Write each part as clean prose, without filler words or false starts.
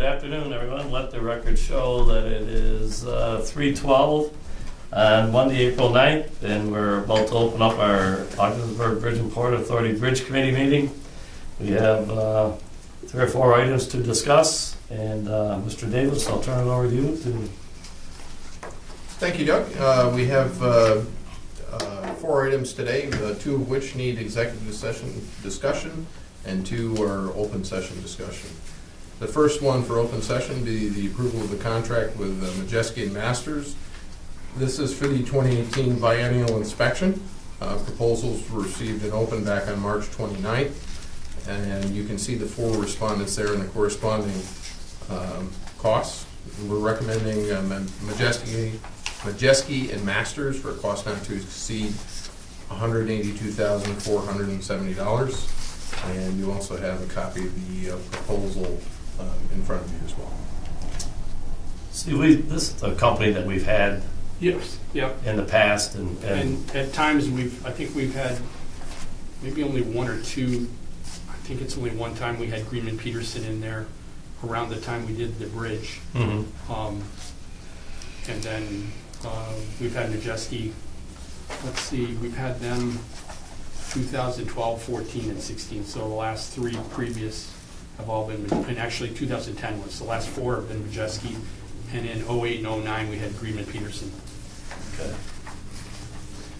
afternoon, everyone. Let the record show that it is 3:12 on Monday, April 9th, and we're about to open up our Ogdensburg Bridge and Port Authority Bridge Committee meeting. We have 3 or 4 items to discuss, and Mr. Davis, I'll turn it over to you. Thank you, Doug. We have 4 items today, 2 of which need executive session discussion, and 2 are open session discussion. The first one for open session be the approval of the contract with Majeski and Masters. This is for the 2018 biennial inspection. Proposals were received and opened back on March 29th, and you can see the 4 respondents there and the corresponding costs. We're recommending Majeski and Masters for a cost not to exceed $182,470. And you also have a copy of the proposal in front of you as well. See, this is a company that we've had Yes, yep. in the past, and at times I think we've had maybe only 1 or 2. I think it's only one time we had Greenman Peterson in there around the time we did the bridge. mhm. And then we've had Majeski. Let's see, we've had them 2012, 14, and 16. So the last 3 previous have all been, and actually 2010 was the last 4 have been Majeski, and in 08 and 09 we had Greenman Peterson. Okay.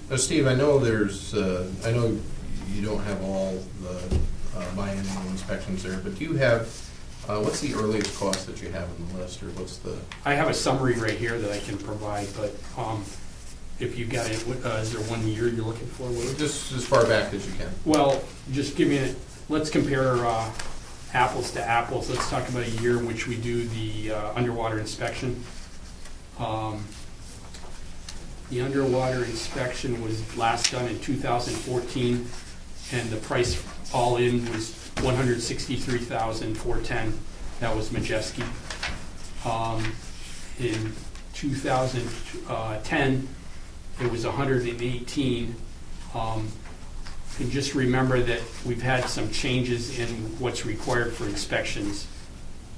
Now, Steve, I know I know you don't have all the biennial inspections there, but do you have, what's the earliest cost that you have on the list, or what's the? I have a summary right here that I can provide, but if you got it, is there 1 year you're looking for? Just as far back as you can. Well, just give me let's compare apples to apples. Let's talk about a year in which we do the underwater inspection. The underwater inspection was last done in 2014, and the price all in was $163,410. That was Majeski. In 2010, it was 118. And just remember that we've had some changes in what's required for inspections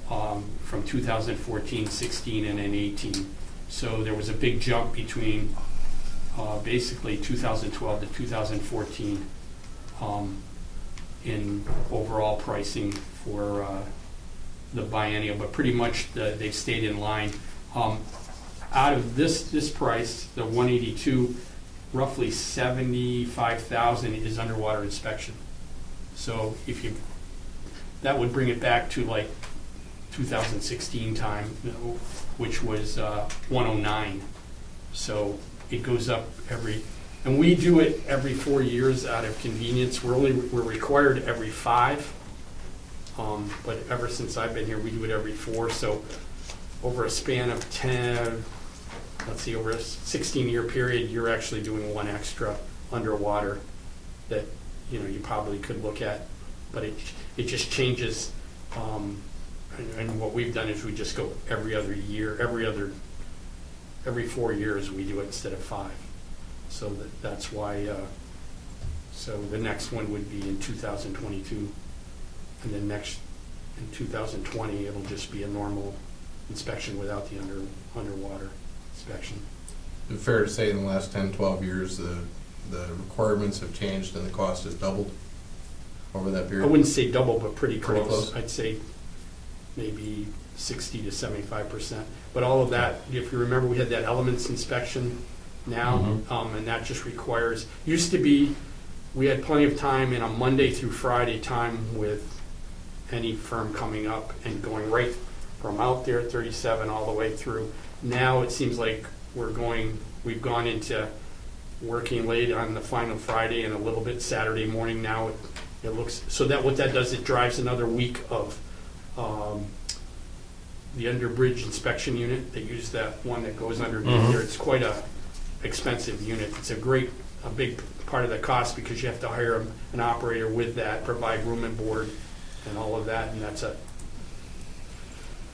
from 2014, 16, and then 18. So there was a big jump between basically 2012 to 2014 in overall pricing for the biennial, but pretty much they've stayed in line. Out of this price, the 182, roughly 75,000 is underwater inspection. So that would bring it back to like 2016 time, which was 109. So it goes up and we do it every 4 years out of convenience. We're required every 5, but ever since I've been here, we do it every 4. So over a span of 10. Let's see, over a 16-year period, you're actually doing 1 extra underwater that you probably could look at, but it just changes. And what we've done is we just go every other year, every 4 years we do it instead of 5. So that's why. So the next one would be in 2022, and then next in 2020 it'll just be a normal inspection without the underwater inspection. Is it fair to say in the last 10, 12 years the requirements have changed and the cost has doubled over that period? I wouldn't say double, but pretty close. Pretty close. I'd say maybe 60 to 75%. But all of that, if you remember, we had that elements inspection now, and that just requires, used to be, we had plenty of time in a Monday through Friday time with any firm coming up and going right from out there at 37 all the way through. Now it seems like we've gone into working late on the final Friday and a little bit Saturday morning now. It looks, so that what that does, it drives another week of the underbridge inspection unit. They use that one that goes underneath there. It's quite a expensive unit. It's a big part of the cost because you have to hire an operator with that, provide room and board and all of that, and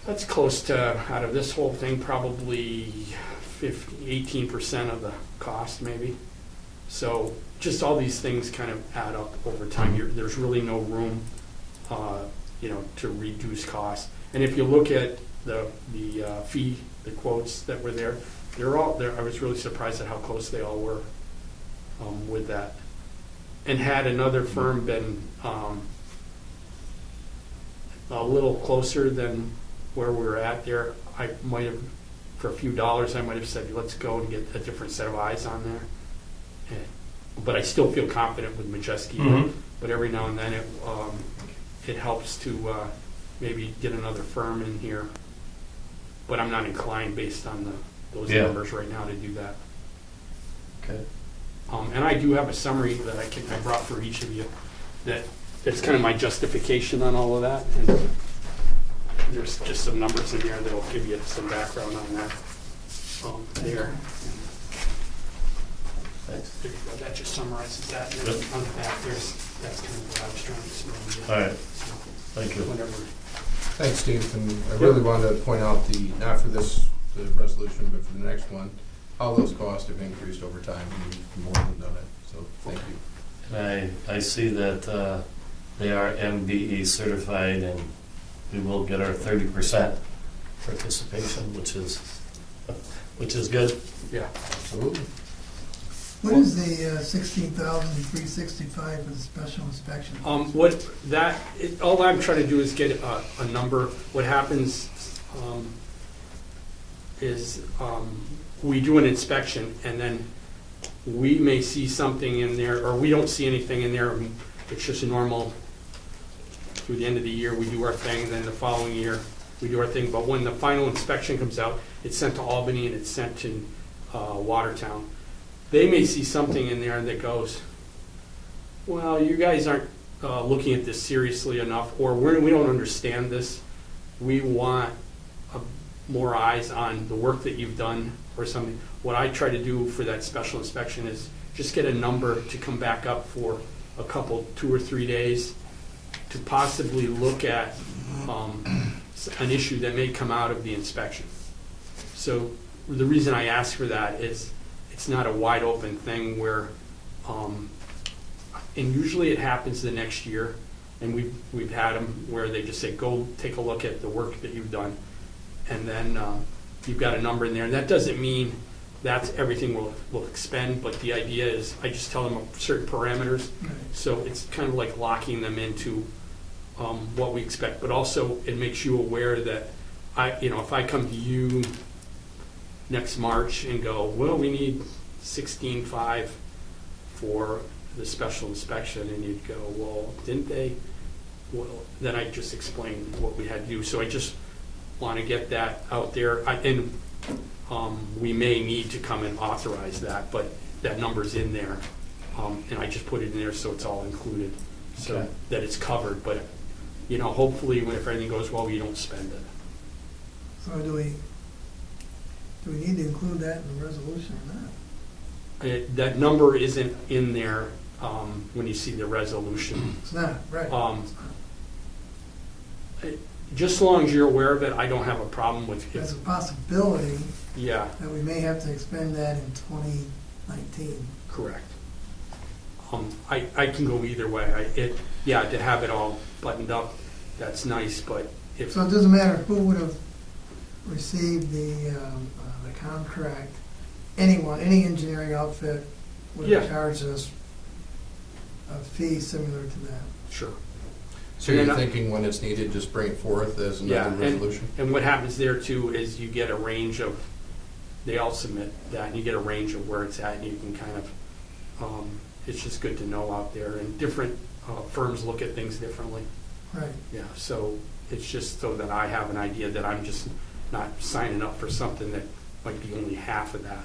that's close to, out of this whole thing, probably 18% of the cost maybe. So just all these things kind of add up over time. There's really no room, to reduce costs. And if you look at the fee, the quotes that were there, they're all there. I was really surprised at how close they all were with that. And had another firm been a little closer than where we were at there, I might have, for a few dollars, I might have said, let's go and get a different set of eyes on there. But I still feel confident with Majeski. Mhm. But every now and then it helps to maybe get another firm in here. But I'm not inclined based on those Yeah. numbers right now to do that. Okay. And I do have a summary that I brought for each of you that's kind of my justification on all of that. And there's just some numbers in there that'll give you some background on that there. Thanks. There you go. That just summarizes that. And Yep. then on the back, that's kind of what I was trying to explain to you. All right. So, Thank you. whatever. Thanks, Steve, and I really wanted to point out not for this, the resolution, but for the next one, how those costs have increased over time, and you've more than done it, so thank you. And I see that they are MBE certified, and we will get our 30% participation, which is good. Yeah. Absolutely. What is the 16,365 for the special inspection? All I'm trying to do is get a number. What happens is we do an inspection, and then we may see something in there, or we don't see anything in there. It's just normal. Through the end of the year, we do our thing, and then the following year, we do our thing. But when the final inspection comes out, it's sent to Albany and it's sent to Watertown. They may see something in there that goes, well, you guys aren't looking at this seriously enough, or we don't understand this. We want more eyes on the work that you've done or something. What I try to do for that special inspection is just get a number to come back up for a couple, 2 or 3 days, to possibly look at an issue that may come out of the inspection. So the reason I ask for that is it's not a wide open thing where, and usually it happens the next year, and we've had them where they just say, go take a look at the work that you've done, and then you've got a number in there. And that doesn't mean that's everything we'll expend, but the idea is I just tell them certain parameters. Right. So it's kind of like locking them into what we expect, but also it makes you aware that if I come to you next March and go, well, we need 16.5 for the special inspection, and you'd go, well, didn't they? Well, then I just explain what we had to do. So I just want to get that out there, we may need to come and authorize that, but that number's in there, and I just put it in there so it's all included, so Okay. that it's covered. But hopefully, if everything goes well, you don't spend it. So do we need to include that in the resolution or not? That number isn't in there when you see the resolution. It's not, right. Just as long as you're aware of it, I don't have a problem with There's it. a possibility Yeah, that we may have to expend that in 2019. correct. I can go either way. To have it all buttoned up, that's nice, but if, So it doesn't matter who would have received the contract, any engineering outfit would have Yeah. charged us a fee similar to that. sure. So And you're then, thinking when it's needed, just bring it forth as Yeah, another resolution? And what happens there too is you get a range of, they all submit that, and you get a range of where it's at, and you can kind of, it's just good to know out there, and different firms look at things differently. Right. Yeah, so it's just so that I have an idea that I'm just not signing up for something that might be only half of that.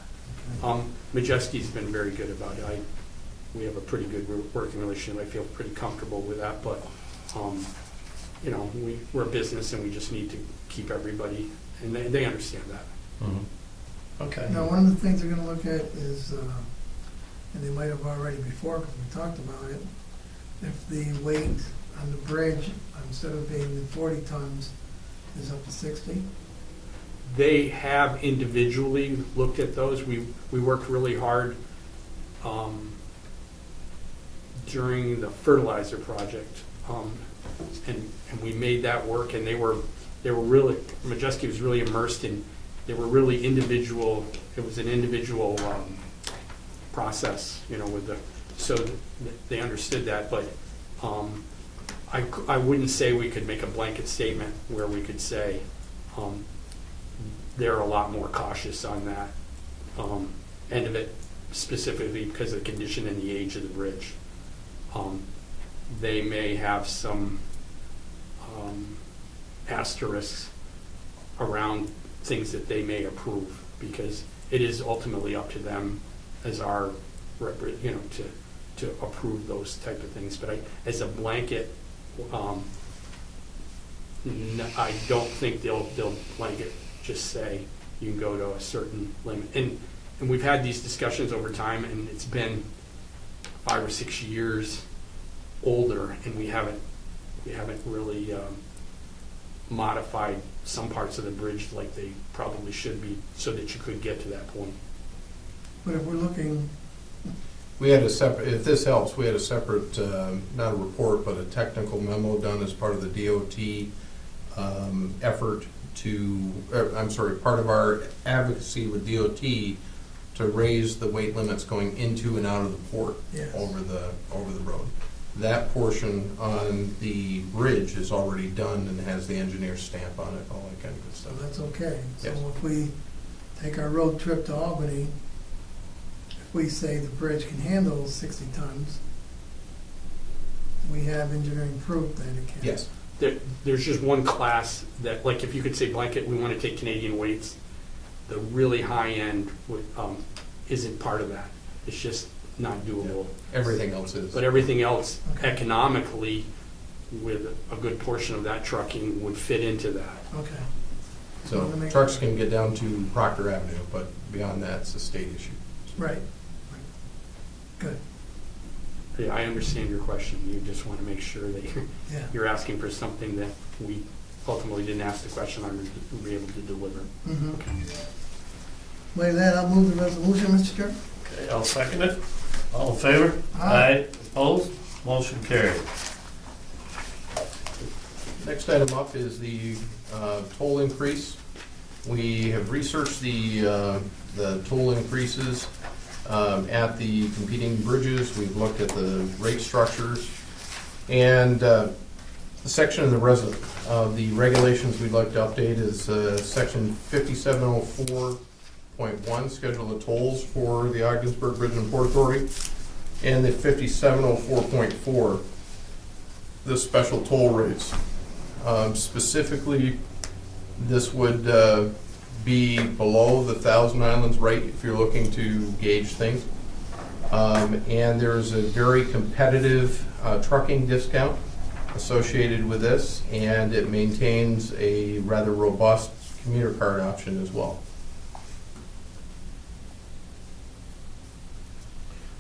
Majeski's been very good about it. We have a pretty good working relationship. I feel pretty comfortable with that, but we're a business and we just need to keep everybody, and they understand that. Mhm. Okay. Now, one of the things they're gonna look at is, and they might have already before, because we talked about it, if the weight on the bridge, instead of being the 40 tons, is up to 60. They have individually looked at those. We worked really hard during the fertilizer project, and we made that work, and they were they were really, Majeski was really immersed in, they were really individual, it was an individual process, you know, with the, so they understood that, but I wouldn't say we could make a blanket statement where we could say they're a lot more cautious on that end of it, specifically because of the condition and the age of the bridge. They may have some asterisks around things that they may approve, because it is ultimately up to them as our, you know, to approve those type of things. But as a blanket, I don't think they'll blanket just say you can go to a certain limit. And we've had these discussions over time, and it's been 5 or 6 years older, and we haven't really modified some parts of the bridge like they probably should be, so that you could get to that point. But if we're looking, We had a separate, if this helps, we had a separate, not a report, but a technical memo done as part of the DOT effort to, part of our advocacy with DOT to raise the weight limits going into and out of the port Yes. over the road. That portion on the bridge is already done and has the engineer's stamp on it, all that kind of good so stuff. that's okay. So Yes. if we take our road trip to Albany, if we say the bridge can handle 60 tons, we have engineering proof that it can. Yes, There's just one class that, like, if you could say blanket, we want to take Canadian weights, the really high end isn't part of that. It's just not doable. everything else is. But everything else, Okay. economically, with a good portion of that trucking would fit into that. Okay. So Wanna make- trucks can get down to Proctor Avenue, but beyond that, it's a state issue. Right. Good. Yeah, I understand your question. You just want to make sure that Yeah. you're asking for something that we ultimately didn't ask the question on to be able to deliver. Mm-hmm. With that, I'll move the resolution, Mr. Chairman. Okay, I'll second it. All in favor? Aye. Opposed? Motion carried. Next item up is the toll increase. We have researched the toll increases at the competing bridges. We've looked at the rate structures. And the section of the regulations we'd like to update is section 5704.1, schedule of tolls for the Ogdensburg Bridge and Port Authority, and the 5704.4, the special toll rates. Specifically, this would be below the Thousand Islands rate if you're looking to gauge things. And there's a very competitive trucking discount associated with this, and it maintains a rather robust commuter card option as well.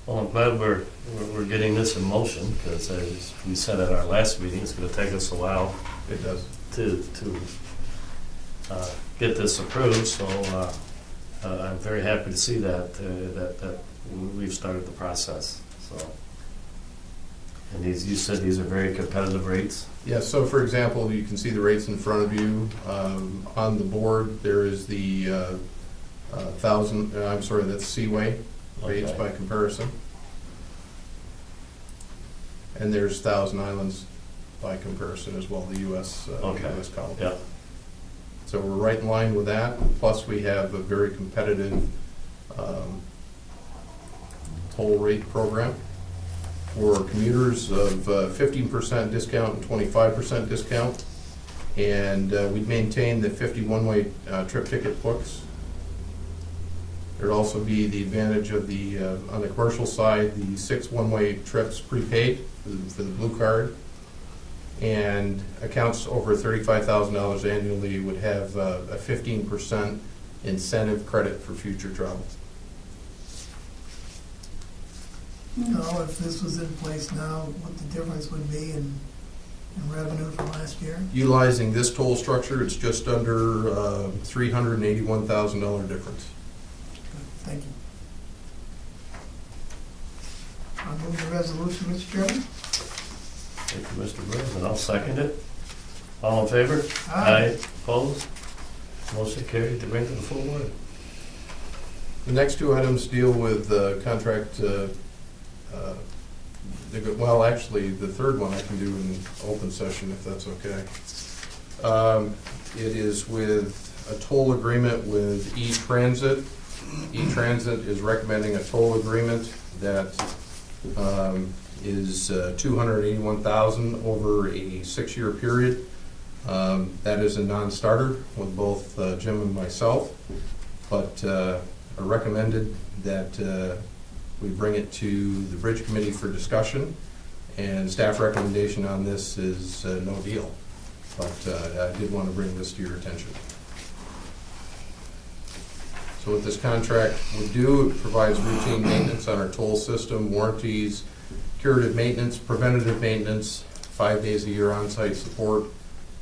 Well, I'm glad we're getting this in motion, because as we said at our last meeting, it's gonna take us a while It does. to get this approved, so I'm very happy to see that we've started the process, so. And these, you said these are very competitive rates? Yeah, so for example, you can see the rates in front of you. On the board, there is the that's Seaway rates Okay. by comparison. And there's Thousand Islands by comparison as well, the US column. Yeah, So we're right in line with that, plus we have a very competitive toll rate program for commuters of 15% discount and 25% discount. And we'd maintain the 50 one-way trip ticket books. There'd also be the advantage of the, on the commercial side, the 6 one-way trips prepaid for the blue card. And accounts over $35,000 annually would have a 15% incentive credit for future travel. Know if this was in place now, what the difference would be in revenue for last year? Utilizing this toll structure, it's just under $381,000 difference. Good, thank you. I'll move the resolution, Mr. Chairman. thank you, Mr. Burns, and I'll second it. All in favor? Aye. Opposed? Motion carried to bring to the full board. The next two items deal with contract, well, actually, the third one I can do in open session if that's okay. It is with a toll agreement with E-Transit. E-Transit is recommending a toll agreement that is $281,000 over a 6-year period. That is a non-starter with both Jim and myself, but I recommended that we bring it to the Bridge Committee for discussion, and staff recommendation on this is no deal. But I did want to bring this to your attention. So what this contract would do, it provides routine maintenance on our toll system, warranties, curative maintenance, preventative maintenance, 5 days a year on-site support,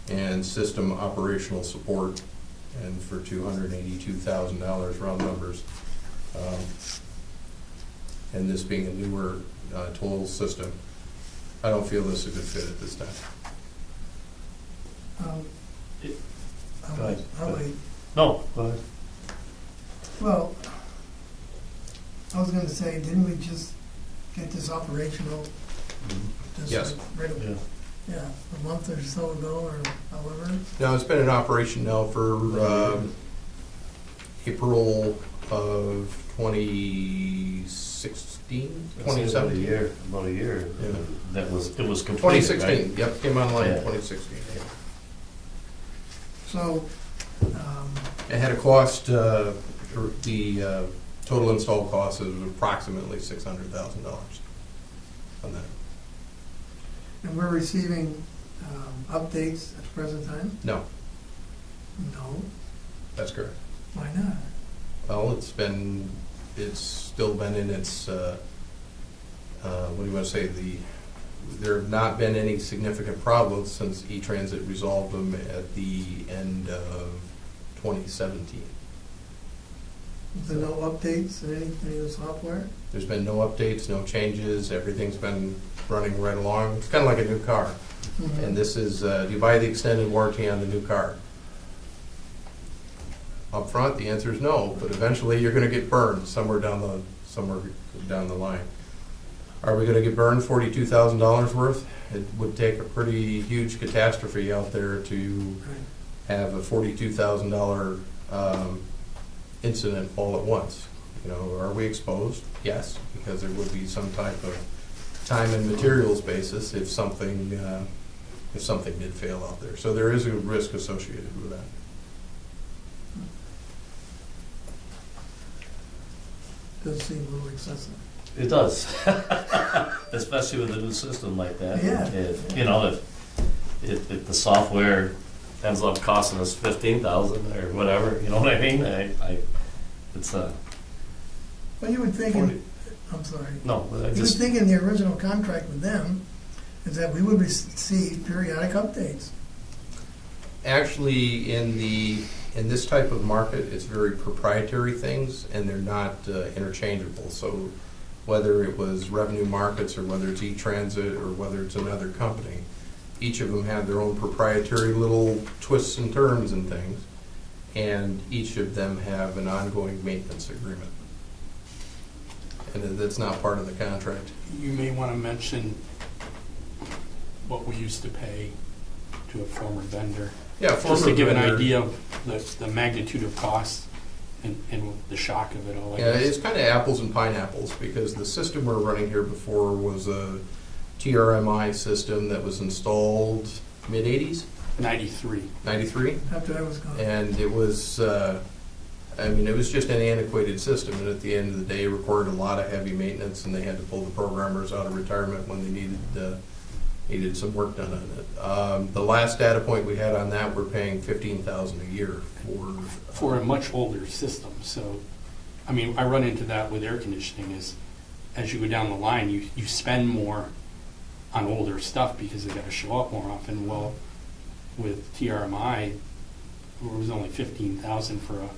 and system operational support, and for $282,000 round numbers. And this being a newer toll system, I don't feel this is a good fit at this time. Go ahead. I'll wait. No, go ahead. Well, I was gonna say, didn't we just get this operational? Just Yes. like right Yeah. Yeah, a month or so ago, or however. Now, it's been in operation now for April of 2016, About a 2017? year, about a year. Yeah. That was, it was completed, 2016, right? yep, came online in Yeah. 2016. So, It had a cost, the total install cost is approximately $600,000 on that. and we're receiving updates at the present time? No, No, that's correct. why not? Well, it's still been in its, what do you want to say, there have not been any significant problems since E-Transit resolved them at the end of 2017. Is there no updates in any of the software? There's been no updates, no changes, everything's been running right along. It's kind of like a new car. Mhm. And this is, do you buy the extended warranty on the new car? Up front, the answer is no, but eventually you're gonna get burned somewhere down the line. Are we gonna get burned $42,000 worth? It would take a pretty huge catastrophe out there to Right. have a $42,000 incident all at once. You know, are we exposed? Yes, because there would be some type of time and materials basis if something did fail out there. So there is a risk associated with that. Does seem a little excessive. It does, especially with a new system like that. Yeah. You know, if the software ends up costing us $15,000 or whatever, you know what I mean? It's a. Well, you would think, I'm sorry. No, I You would just, think in the original contract with them is that we would receive periodic updates. Actually, in this type of market, it's very proprietary things, and they're not interchangeable. So whether it was Revenue Markets, or whether it's E-Transit, or whether it's another company, each of them have their own proprietary little twists and turns and things, and each of them have an ongoing maintenance agreement. And that's not part of the contract. You may want to mention what we used to pay to a former vendor. Yeah, Just to give an former vendor- idea of the magnitude of cost and the shock of it all. I Yeah, guess. it's kind of apples and pineapples, because the system we're running here before was a TRMI system that was installed mid-80s, 93. 93, After I was gone. and it was, it was just an antiquated system, and at the end of the day, required a lot of heavy maintenance, and they had to pull the programmers out of retirement when they needed some work done on it. The last data point we had on that, we're paying $15,000 a year For a much older system. So, I mean, I run into that with air conditioning is as you go down the line, you spend more on older stuff because they got to show up more often. Well, with TRMI, it was only $15,000 for a,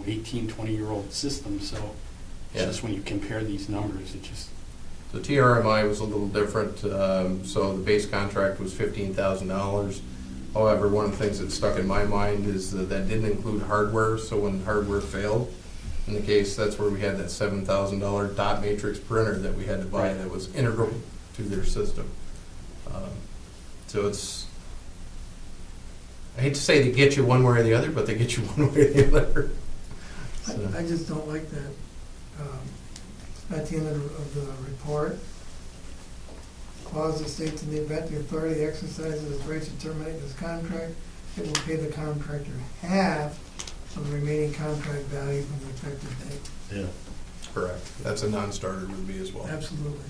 18, 20-year-old system. So, it's Yeah. just when you compare these numbers, it just The TRMI was a little different, so the base contract was $15,000. However, one of the things that stuck in my mind is that that didn't include hardware, so when hardware failed, in the case, that's where we had that $7,000 dot matrix printer that we had to buy that was integral to their system. So it's, I hate to say they get you one way or the other, but they get you one way or the other. So, I just don't like that. At the end of the report, clause that states in the event the authority exercises its right to terminate this contract, it will pay the contractor half of the remaining contract value from the effective date. Yeah. correct. That's a non-starter with me as well. Absolutely.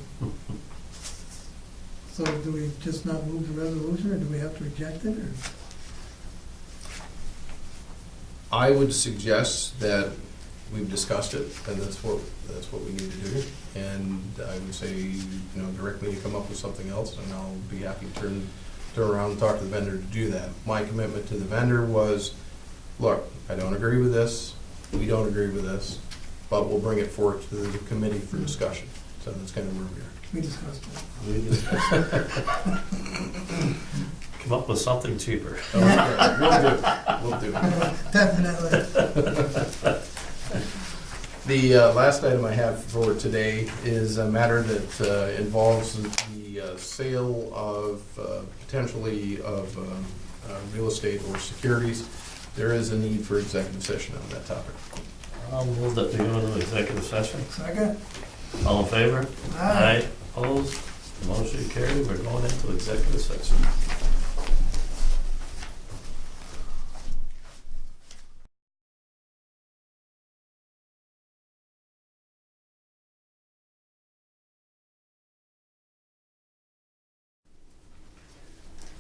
So do we just not move the resolution, or do we have to reject it, or? I would suggest that we've discussed it, and that's what we need to do. And I would say, directly you come up with something else, and I'll be happy to turn around and talk to the vendor to do that. My commitment to the vendor was, look, I don't agree with this, we don't agree with this, but we'll bring it forward to the committee for discussion. So that's kind of where we are. We discussed it. Come up with something cheaper. Okay, we'll do. Definitely. The last item I have for today is a matter that involves the sale of potentially of real estate or securities. There is a need for executive session on that topic. I'll move that we go into executive session. Second? All in favor? Aye. Opposed? Motion carried. We're going into executive session.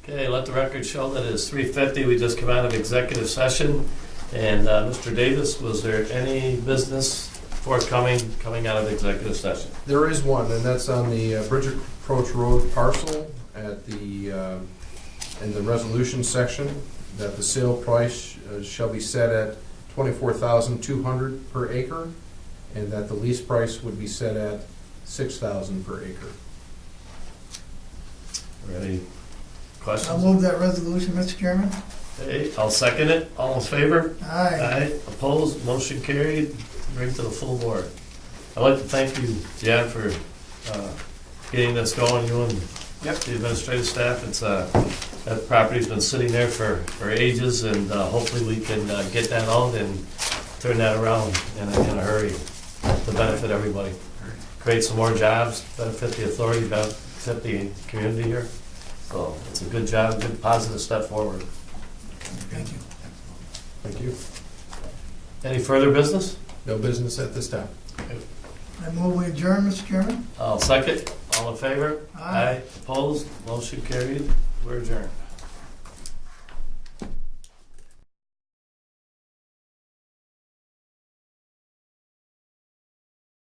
Okay, let the record show that it is 3:50. We just come out of executive session. And Mr. Davis, was there any business forthcoming coming out of executive session? There is one, and that's on the Bridge Approach Road parcel at the, in the resolution section, that the sale price shall be set at $24,200 per acre, and that the lease price would be set at $6,000 per acre. Any questions? I'll move that resolution, Mr. Chairman. Okay, I'll second it. All in favor? Aye. Opposed? Motion carried. Bring to the full board. I'd like to thank you, Jan, for getting this going, you and the administrative staff. It's that property's been sitting there for ages, and hopefully we can get that out and turn that around in a hurry to benefit everybody. Create some more jobs, benefit the authority, benefit the community here. So it's a good job, good positive step forward. Thank you. Thank you. Any further business? No business at this time. I move we adjourn, Mr. Chairman. I'll second. All in favor? Aye. Opposed? Motion carried. We're adjourned.